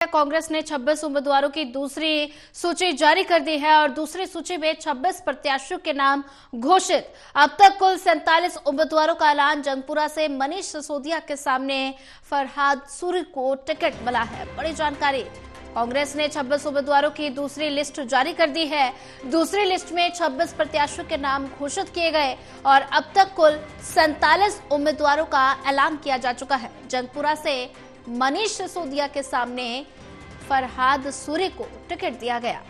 कांग्रेस ने 26 उम्मीदवारों की दूसरी सूची जारी कर दी है और दूसरी सूची में 26 प्रत्याशियों के नाम घोषित। अब तक कुल 47 उम्मीदवारों का ऐलान। जंगपुरा से मनीष सिसोदिया के सामने फरहाद सूरी को टिकट मिला है। बड़ी जानकारी, कांग्रेस ने 26 उम्मीदवारों की दूसरी लिस्ट जारी कर दी है। दूसरी लिस्ट में 26 प्रत्याशियों के नाम घोषित किए गए और अब तक कुल 47 उम्मीदवारों का ऐलान किया जा चुका है। जंगपुरा से मनीष सिसोदिया के सामने फरहाद सूरी को टिकट दिया गया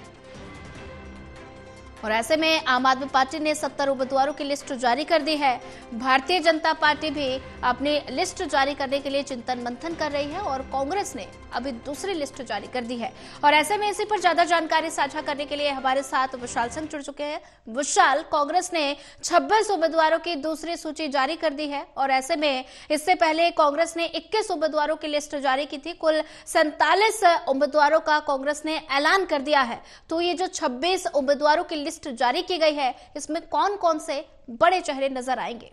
और ऐसे में आम आदमी पार्टी ने 70 उम्मीदवारों की लिस्ट जारी कर दी है। भारतीय जनता पार्टी भी अपनी लिस्ट जारी करने के लिए चिंतन मंथन कर रही है और कांग्रेस ने अभी दूसरी लिस्ट जारी कर दी है। और ऐसे में इसी पर ज्यादा जानकारी साझा करने के लिए हमारे साथ विशाल सिंह जुड़ चुके हैं। विशाल, कांग्रेस ने 26 उम्मीदवारों की दूसरी सूची जारी कर दी है और ऐसे में इससे पहले कांग्रेस ने 21 उम्मीदवारों की लिस्ट जारी की थी। कुल 47 उम्मीदवारों का कांग्रेस ने ऐलान कर दिया है। तो ये जो 26 उम्मीदवारों की लिस्ट जारी की गई है, इसमें कौन कौन से बड़े चेहरे नजर आएंगे?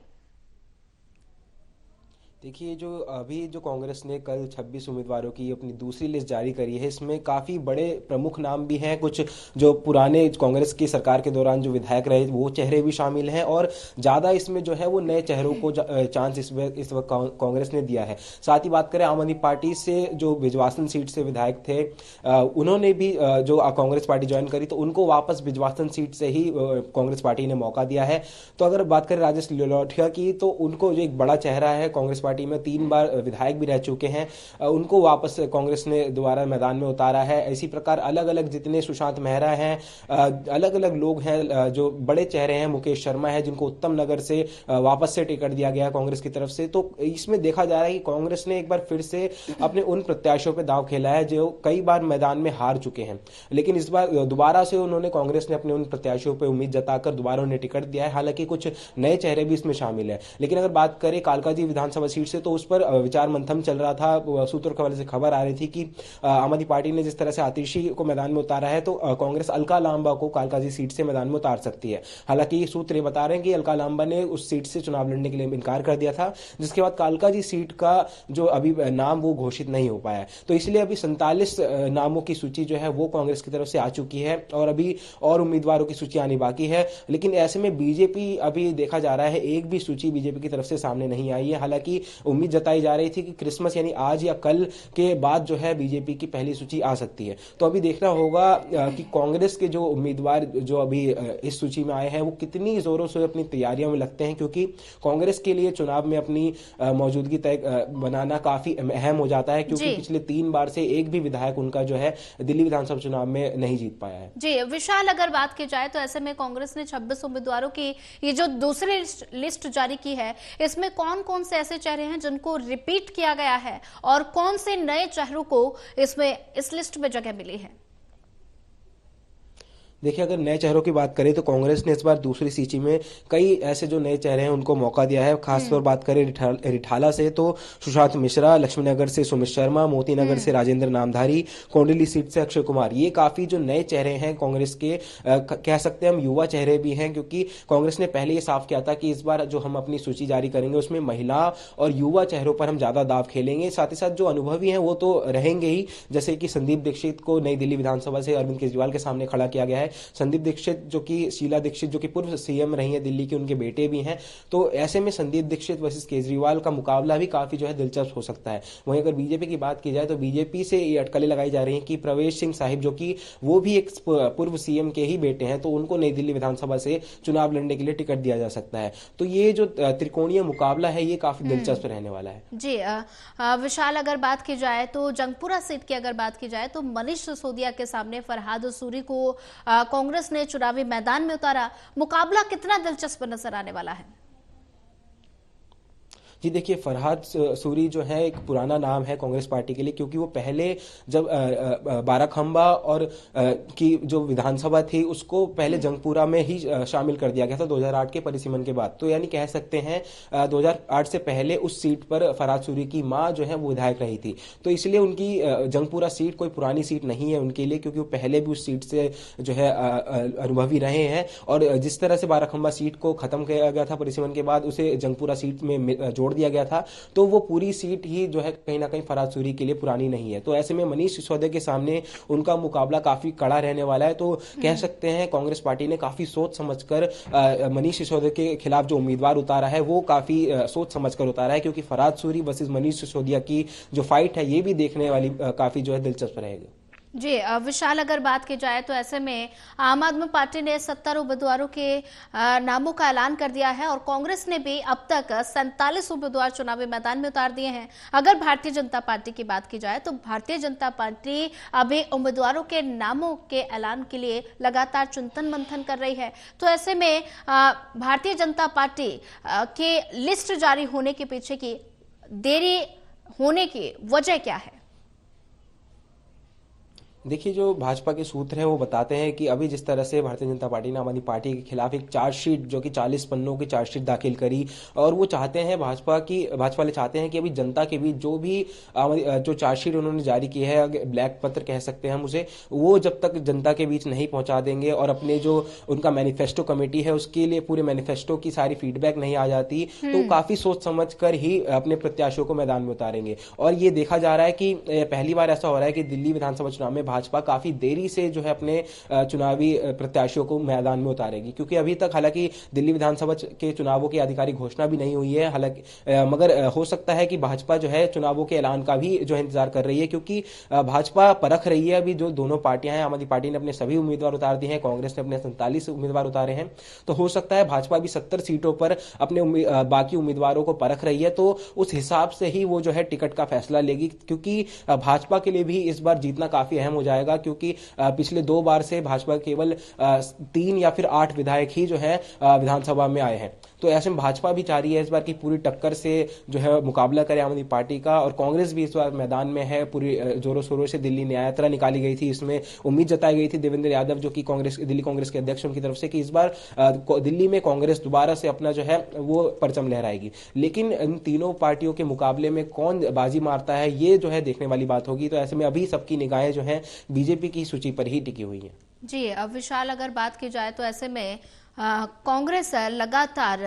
देखिए, जो कांग्रेस ने कल 26 उम्मीदवारों की अपनी दूसरी लिस्ट जारी करी है, इसमें काफ़ी बड़े प्रमुख नाम भी हैं। कुछ जो पुराने कांग्रेस की सरकार के दौरान जो विधायक रहे वो चेहरे भी शामिल हैं और ज़्यादा इसमें जो है वो नए चेहरों को चांस इस वक्त कांग्रेस ने दिया है। साथ ही बात करें आम आदमी पार्टी से, जो बिजवासन सीट से विधायक थे, उन्होंने भी जो कांग्रेस पार्टी ज्वाइन करी तो उनको वापस बिजवासन सीट से ही कांग्रेस पार्टी ने मौका दिया है। तो अगर बात करें राजेश लिलोठिया की, तो उनको जो एक बड़ा चेहरा है, कांग्रेस पार्टी में 3 बार विधायक भी रह चुके हैं, उनको वापस कांग्रेस ने दोबारा मैदान में उतारा है। इसी प्रकार अलग अलग जितने सुशांत मेहरा हैं, अलग अलग लोग हैं जो बड़े चेहरे हैं। मुकेश शर्मा है जिनको उत्तम नगर से वापस से टिकट दिया गया कांग्रेस की तरफ से। तो इसमें देखा जा रहा है कि कांग्रेस ने एक बार फिर से अपने उन प्रत्याशियों पर दांव खेला है जो कई बार मैदान में हार चुके हैं, लेकिन इस बार दोबारा से कांग्रेस ने अपने उन प्रत्याशियों पर उम्मीद जताकर दोबारा उन्हें टिकट दिया है। हालांकि कुछ नए चेहरे भी इसमें शामिल है। लेकिन अगर बात करें कालकाजी विधानसभा सीट से, तो उस पर विचार मंथन चल रहा था। सूत्रों के हवाले से खबर आ रही थी कि आम आदमी पार्टी ने जिस तरह से आतिशी को मैदान में उतारा है, तो कांग्रेस अलका लांबा को कालकाजी सीट से मैदान में उतार सकती है। हालांकि सूत्र ये बता रहे हैं कि अलका लांबा ने उस सीट से चुनाव लड़ने के लिए इनकार कर दिया था, जिसके बाद कालकाजी सीट का जो अभी नाम वो घोषित नहीं हो पाया है। तो इसलिए अभी 47 नामों की सूची जो है वो कांग्रेस की तरफ से आ चुकी है और अभी और उम्मीदवारों की सूची आनी बाकी है। लेकिन ऐसे में बीजेपी, अभी देखा जा रहा है एक भी सूची बीजेपी की तरफ से सामने नहीं आई है। हालांकि उम्मीद जताई जा रही थी कि क्रिसमस यानी आज या कल के बाद जो है बीजेपी की पहली सूची आ सकती है। तो अभी देखना होगा कि कांग्रेस के जो उम्मीदवार जो अभी इस सूची में आए हैं वो कितनी जोरों से अपनी तैयारियों में लगते हैं, क्योंकि कांग्रेस के लिए चुनाव में अपनी मौजूदगी तय बनाना काफी अहम हो जाता है, क्योंकि पिछले 3 बार से एक भी विधायक उनका जो है दिल्ली विधानसभा चुनाव में नहीं जीत पाया है। जी विशाल, अगर बात की जाए तो ऐसे में कांग्रेस ने 26 उम्मीदवारों की ये जो दूसरी लिस्ट जारी की है, इसमें कौन कौन से ऐसे चेहरे हैं जिनको रिपीट किया गया है और कौन से नए चेहरों को इसमें इस लिस्ट में जगह मिली है? देखिए, अगर नए चेहरों की बात करें तो कांग्रेस ने इस बार दूसरी सूची में कई ऐसे जो नए चेहरे हैं उनको मौका दिया है। खासतौर बात करें रिठाला से तो सुशांत मिश्रा, लक्ष्मीनगर से सुमित शर्मा, मोतीनगर से राजेंद्र नामधारी, कोंडली सीट से अक्षय कुमार, ये काफी जो नए चेहरे हैं कांग्रेस के, कह सकते हैं हम युवा चेहरे भी हैं, क्योंकि कांग्रेस ने पहले ये साफ किया था कि इस बार जो हम अपनी सूची जारी करेंगे उसमें महिला और युवा चेहरों पर हम ज्यादा दाव खेलेंगे। साथ ही साथ जो अनुभवी हैं वो तो रहेंगे ही, जैसे कि संदीप दीक्षित को नई दिल्ली विधानसभा से अरविंद केजरीवाल के सामने खड़ा किया गया है। संदीप दीक्षित जो कि शीला दीक्षित जो कि पूर्व सीएम रही है दिल्ली के, उनके बेटे भी हैं। तो ऐसे में संदीप दीक्षित वर्सेस केजरीवाल का मुकाबला भी काफी जो है दिलचस्प हो सकता है। वहीं अगर बीजेपी की बात की जाए तो बीजेपी से ये अटकलें लगाई जा रही हैं कि प्रवेश सिंह साहिब, जो कि वो भी एक पूर्व सीएम के ही बेटे हैं, तो उनको नई दिल्ली विधानसभा से चुनाव लड़ने के लिए टिकट दिया जा सकता है। तो ये जो त्रिकोणीय मुकाबला है ये काफी दिलचस्प रहने वाला है। जी विशाल, अगर बात की जाए तो जंगपुरा सीट की अगर बात की जाए तो मनीष सिसोदिया के सामने फरहाद सूरी को कांग्रेस ने चुनावी मैदान में उतारा। मुकाबला कितना दिलचस्प नजर आने वाला है? जी देखिए, फरहाद सूरी जो है एक पुराना नाम है कांग्रेस पार्टी के लिए, क्योंकि वो पहले जब बाराखंबा और की जो विधानसभा थी उसको पहले जंगपुरा में ही शामिल कर दिया गया था 2008 के परिसीमन के बाद। तो यानी कह सकते हैं 2008 से पहले उस सीट पर फरहाद सूरी की मां जो है वो विधायक रही थी। तो इसलिए उनकी जंगपुरा सीट कोई पुरानी सीट नहीं है उनके लिए, क्योंकि वो पहले भी उस सीट से जो है अनुभवी रहे हैं। और जिस तरह से बाराखंबा सीट को खत्म किया गया था परिसीमन के बाद, उसे जंगपुरा सीट में जोड़ जोड़ दिया गया था, तो वो पूरी सीट ही जो है कहीं ना कहीं फरहाद सूरी के लिए पुरानी नहीं है। तो ऐसे में मनीष सिसोदिया के सामने उनका मुकाबला काफी कड़ा रहने वाला है। तो कह सकते हैं कांग्रेस पार्टी ने काफी सोच समझकर मनीष सिसोदिया के खिलाफ जो उम्मीदवार उतारा है वो काफी सोच समझकर उतारा है, क्योंकि फरहाद सूरी वर्सेस मनीष सिसोदिया की जो फाइट है ये भी देखने वाली काफी जो है दिलचस्प रहेगी। जी विशाल, अगर बात की जाए तो ऐसे में आम आदमी पार्टी ने 70 उम्मीदवारों के नामों का ऐलान कर दिया है और कांग्रेस ने भी अब तक 47 उम्मीदवार चुनावी मैदान में उतार दिए हैं। अगर भारतीय जनता पार्टी की बात की जाए तो भारतीय जनता पार्टी अभी उम्मीदवारों के नामों के ऐलान के लिए लगातार चिंतन मंथन कर रही है। तो ऐसे में भारतीय जनता पार्टी के लिस्ट जारी होने के पीछे की देरी होने की वजह क्या है? देखिए, जो भाजपा के सूत्र हैं वो बताते हैं कि अभी जिस तरह से भारतीय जनता पार्टी ने आम आदमी पार्टी के खिलाफ एक चार्जशीट जो कि 40 पन्नों की चार्जशीट दाखिल करी, और वो चाहते हैं भाजपा वाले चाहते हैं कि अभी जनता के बीच जो भी जो चार्जशीट उन्होंने जारी की है, ब्लैक पत्र कह सकते हैं हम उसे, वो जब तक जनता के बीच नहीं पहुंचा देंगे और अपने जो उनका मैनिफेस्टो कमेटी है उसके लिए पूरे मैनिफेस्टो की सारी फीडबैक नहीं आ जाती, तो काफी सोच समझ कर ही अपने प्रत्याशियों को मैदान में उतारेंगे। और ये देखा जा रहा है कि पहली बार ऐसा हो रहा है कि दिल्ली विधानसभा चुनाव में भाजपा काफी देरी से जो है अपने चुनावी प्रत्याशियों को मैदान में उतारेगी, क्योंकि अभी तक हालांकि दिल्ली विधानसभा के चुनावों की आधिकारिक घोषणा भी नहीं हुई है। हालांकि मगर हो सकता है कि भाजपा जो है चुनावों के ऐलान का भी जो है इंतजार कर रही है, क्योंकि भाजपा परख रही है अभी जो दोनों पार्टियां हैं। आम आदमी पार्टी ने अपने सभी उम्मीदवार उतार दिए हैं, कांग्रेस ने अपने 47 उम्मीदवार उतारे हैं। तो हो सकता है भाजपा भी 70 सीटों पर अपने बाकी उम्मीदवारों को परख रही है, तो उस हिसाब से ही वो जो है टिकट का फैसला लेगी, क्योंकि भाजपा के लिए भी इस बार जीतना काफी अहम हो जाएगा, क्योंकि पिछले 2 बार से भाजपा केवल 3 या फिर 8 विधायक ही जो है विधानसभा में आए हैं। तो ऐसे में भाजपा भी चाह रही है इस बार की पूरी टक्कर से जो है मुकाबला करे आम आदमी पार्टी का, और कांग्रेस भी इस बार मैदान में है। पूरी जोरों शोरों से दिल्ली न्याय यात्रा निकाली गई थी, इसमें उम्मीद जताई गई थी देवेंद्र यादव जो कि दिल्ली कांग्रेस के अध्यक्ष उनकी तरफ से, कि इस बार दिल्ली में कांग्रेस दोबारा से अपना जो है वो परचम लहराएगी। लेकिन इन तीनों पार्टियों के मुकाबले में कौन बाजी मारता है ये जो है देखने वाली बात होगी। तो ऐसे में अभी सबकी निगाहें जो है बीजेपी की सूची पर ही टिकी हुई है। जी विशाल, अगर बात की जाए तो ऐसे में कांग्रेस लगातार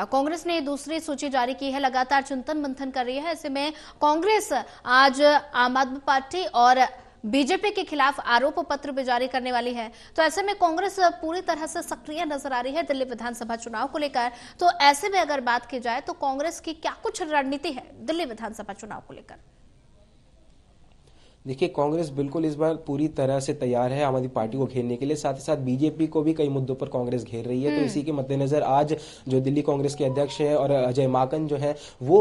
कांग्रेस ने दूसरी सूची जारी की है, लगातार चिंतन मंथन कर रही है। ऐसे में कांग्रेस आज आम आदमी पार्टी और बीजेपी के खिलाफ आरोप पत्र भी जारी करने वाली है। तो ऐसे में कांग्रेस पूरी तरह से सक्रिय नजर आ रही है दिल्ली विधानसभा चुनाव को लेकर। तो ऐसे में अगर बात की जाए तो कांग्रेस की क्या कुछ रणनीति है दिल्ली विधानसभा चुनाव को लेकर? देखिए, कांग्रेस बिल्कुल इस बार पूरी तरह से तैयार है आम आदमी पार्टी को घेरने के लिए, साथ ही साथ बीजेपी को भी कई मुद्दों पर कांग्रेस घेर रही है। तो इसी के मद्देनजर आज जो दिल्ली कांग्रेस के अध्यक्ष है और अजय माकन जो है वो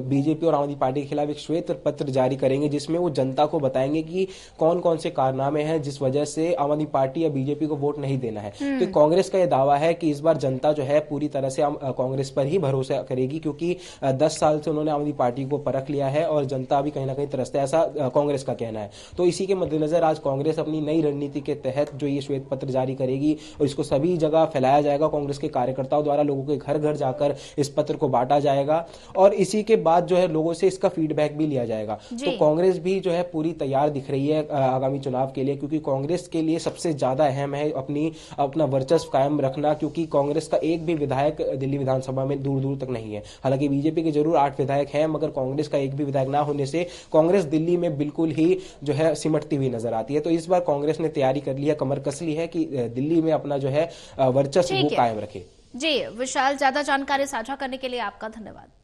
बीजेपी और आम आदमी पार्टी के खिलाफ एक श्वेत पत्र जारी करेंगे, जिसमें वो जनता को बताएंगे कि कौन कौन से कारनामे हैं जिस वजह से आम आदमी पार्टी या बीजेपी को वोट नहीं देना है। तो कांग्रेस का यह दावा है कि इस बार जनता जो है पूरी तरह से कांग्रेस पर ही भरोसा करेगी, क्योंकि 10 साल से उन्होंने आम आदमी पार्टी को परख लिया है और जनता भी कहीं ना कहीं तरसता है, ऐसा कांग्रेस का कहना है। तो इसी के मद्देनजर आज कांग्रेस अपनी नई रणनीति के तहत जो ये श्वेत पत्र जारी करेगी और इसको सभी जगह फैलाया जाएगा, कांग्रेस के कार्यकर्ताओं द्वारा लोगों के घर घर जाकर इस पत्र को बांटा जाएगा और इसी के बाद जो है लोगों से इसका फीडबैक भी लिया जाएगा। तो कांग्रेस भी जो है पूरी तैयार दिख रही है आगामी चुनाव के लिए, क्योंकि कांग्रेस के लिए सबसे ज्यादा अहम है अपना वर्चस्व कायम रखना, क्योंकि कांग्रेस का एक भी विधायक दिल्ली विधानसभा में दूर दूर तक नहीं है। हालांकि बीजेपी के जरूर 8 विधायक हैं, मगर कांग्रेस का एक भी विधायक ना होने से कांग्रेस दिल्ली में बिल्कुल ही जो है सिमटती हुई नजर आती है। तो इस बार कांग्रेस ने तैयारी कर ली है, कमर कस ली है कि दिल्ली में अपना जो है वर्चस्व वो कायम रखे। जी विशाल, ज्यादा जानकारी साझा करने के लिए आपका धन्यवाद।